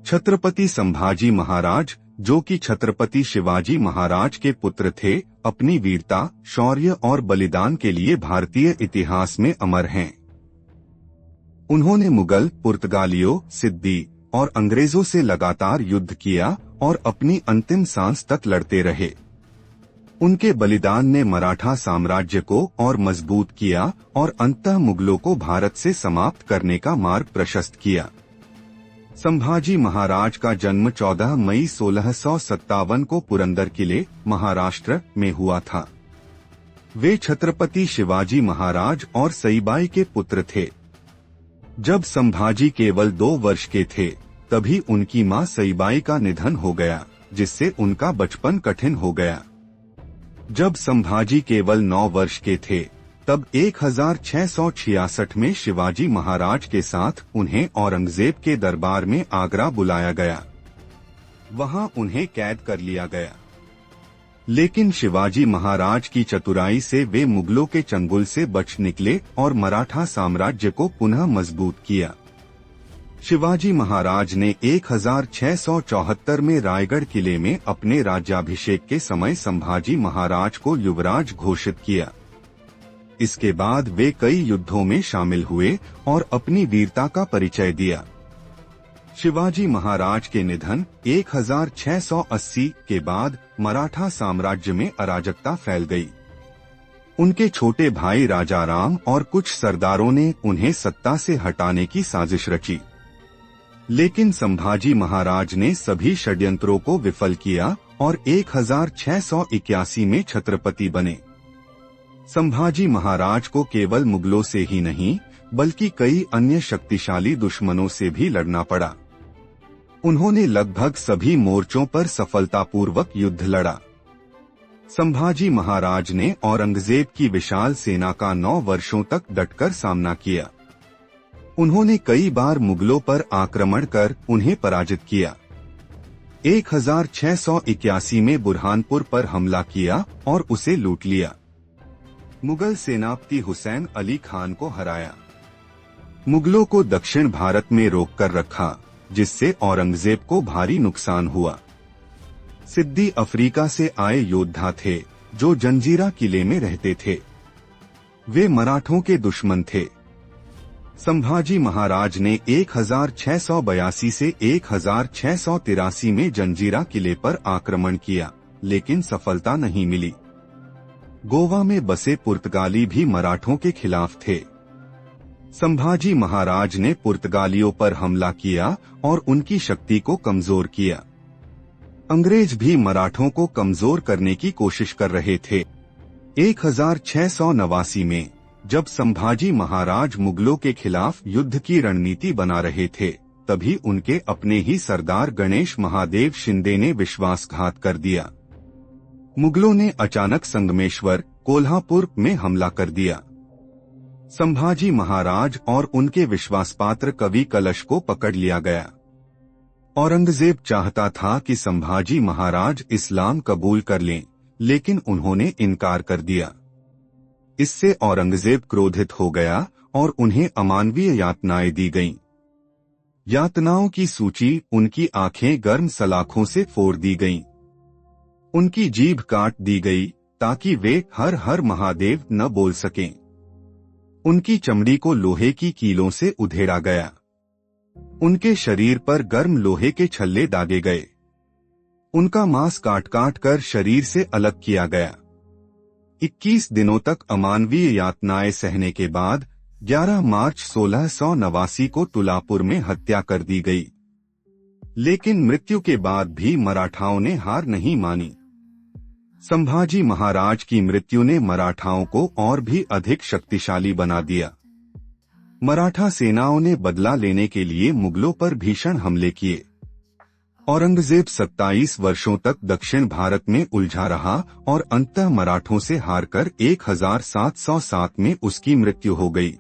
छत्रपति संभाजी महाराज, जो कि छत्रपति शिवाजी महाराज के पुत्र थे, अपनी वीरता, शौर्य और बलिदान के लिए भारतीय इतिहास में अमर हैं। उन्होंने मुगल, पुर्तगालियों, सिद्दी और अंग्रेजों से लगातार युद्ध किया और अपनी अंतिम सांस तक लड़ते रहे। उनके बलिदान ने मराठा साम्राज्य को और मजबूत किया और अंततः मुगलों को भारत से समाप्त करने का मार्ग प्रशस्त किया। संभाजी महाराज का जन्म 14 मई 1657 को पुरंदर किले, महाराष्ट्र में हुआ था। वे छत्रपति शिवाजी महाराज और सईबाई के पुत्र थे। जब संभाजी केवल 2 वर्ष के थे, तभी उनकी मां सईबाई का निधन हो गया, जिससे उनका बचपन कठिन हो गया। जब संभाजी केवल 9 वर्ष के थे, तब 1666 में शिवाजी महाराज के साथ उन्हें औरंगजेब के दरबार में आगरा बुलाया गया। वहां उन्हें कैद कर लिया गया। लेकिन शिवाजी महाराज की चतुराई से वे मुगलों के चंगुल से बच निकले और मराठा साम्राज्य को पुनः मजबूत किया। शिवाजी महाराज ने 1674 में रायगढ़ किले में अपने राज्याभिषेक के समय संभाजी महाराज को युवराज घोषित किया। इसके बाद वे कई युद्धों में शामिल हुए और अपनी वीरता का परिचय दिया। शिवाजी महाराज के निधन 1680 के बाद मराठा साम्राज्य में अराजकता फैल गई। उनके छोटे भाई राजाराम और कुछ सरदारों ने उन्हें सत्ता से हटाने की साजिश रची, लेकिन संभाजी महाराज ने सभी षड्यंत्रों को विफल किया और 1681 में छत्रपति बने। संभाजी महाराज को केवल मुगलों से ही नहीं, बल्कि कई अन्य शक्तिशाली दुश्मनों से भी लड़ना पड़ा। उन्होंने लगभग सभी मोर्चों पर सफलतापूर्वक युद्ध लड़ा। संभाजी महाराज ने औरंगजेब की विशाल सेना का 9 वर्षों तक डटकर सामना किया। उन्होंने कई बार मुगलों पर आक्रमण कर उन्हें पराजित किया। 1681 में बुरहानपुर पर हमला किया और उसे लूट लिया। मुगल सेनापति हुसैन अली खान को हराया। मुगलों को दक्षिण भारत में रोककर रखा, जिससे औरंगजेब को भारी नुकसान हुआ। सिद्दी अफ्रीका से आए योद्धा थे, जो जंजीरा किले में रहते थे। वे मराठों के दुश्मन थे। संभाजी महाराज ने 1682 से 1683 में जंजीरा किले पर आक्रमण किया, लेकिन सफलता नहीं मिली। गोवा में बसे पुर्तगाली भी मराठों के खिलाफ थे। संभाजी महाराज ने पुर्तगालियों पर हमला किया और उनकी शक्ति को कमजोर किया। अंग्रेज भी मराठों को कमजोर करने की कोशिश कर रहे थे। 1689 में जब संभाजी महाराज मुगलों के खिलाफ युद्ध की रणनीति बना रहे थे, तभी उनके अपने ही सरदार गणेश महादेव शिंदे ने विश्वासघात कर दिया। मुगलों ने अचानक संगमेश्वर, कोल्हापुर में हमला कर दिया। संभाजी महाराज और उनके विश्वासपात्र कवि कलश को पकड़ लिया गया। औरंगजेब चाहता था कि संभाजी महाराज इस्लाम कबूल कर लें, लेकिन उन्होंने इनकार कर दिया। इससे औरंगजेब क्रोधित हो गया और उन्हें अमानवीय यातनाएं दी गईं। यातनाओं की सूची उनकी आंखें गर्म सलाखों से फोड़ दी गईं। उनकी जीभ काट दी गई ताकि वे हर हर महादेव न बोल सकें। उनकी चमड़ी को लोहे की कीलों से उधेड़ा गया। उनके शरीर पर गर्म लोहे के छल्ले दागे गए। उनका मांस काट काट कर शरीर से अलग किया गया। 21 दिनों तक अमानवीय यातनाएं सहने के बाद 11 मार्च 1689 को तुलापुर में हत्या कर दी गई। लेकिन मृत्यु के बाद भी मराठाओं ने हार नहीं मानी। संभाजी महाराज की मृत्यु ने मराठाओं को और भी अधिक शक्तिशाली बना दिया। मराठा सेनाओं ने बदला लेने के लिए मुगलों पर भीषण हमले किए। औरंगजेब 27 वर्षों तक दक्षिण भारत में उलझा रहा और अंततः मराठों से हारकर 1707 में उसकी मृत्यु हो गई।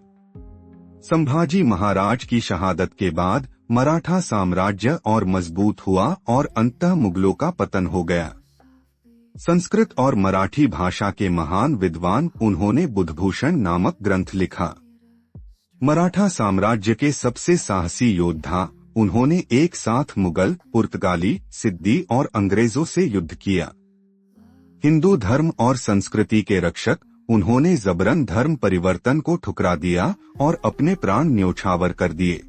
संभाजी महाराज की शहादत के बाद मराठा साम्राज्य और मजबूत हुआ और अंततः मुगलों का पतन हो गया। संस्कृत और मराठी भाषा के महान विद्वान उन्होंने बुधभूषण नामक ग्रंथ लिखा। मराठा साम्राज्य के सबसे साहसी योद्धा उन्होंने एक साथ मुगल, पुर्तगाली, सिद्दी और अंग्रेजों से युद्ध किया। हिंदू धर्म और संस्कृति के रक्षक, उन्होंने जबरन धर्म परिवर्तन को ठुकरा दिया और अपने प्राण न्योछावर कर दिए।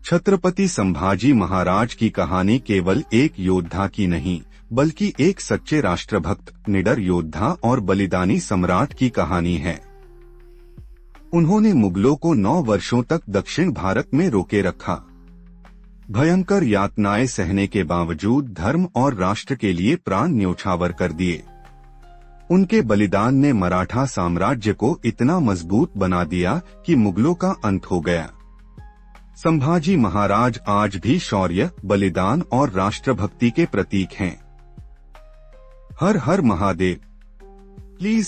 छत्रपति संभाजी महाराज की कहानी केवल एक योद्धा की नहीं, बल्कि एक सच्चे राष्ट्रभक्त, निडर योद्धा और बलिदानी सम्राट की कहानी है। उन्होंने मुगलों को 9 वर्षों तक दक्षिण भारत में रोके रखा। भयंकर यातनाएं सहने के बावजूद धर्म और राष्ट्र के लिए प्राण न्योछावर कर दिए। उनके बलिदान ने मराठा साम्राज्य को इतना मजबूत बना दिया कि मुगलों का अंत हो गया। संभाजी महाराज आज भी शौर्य, बलिदान और राष्ट्रभक्ति के प्रतीक हैं। हर हर महादेव। प्लीज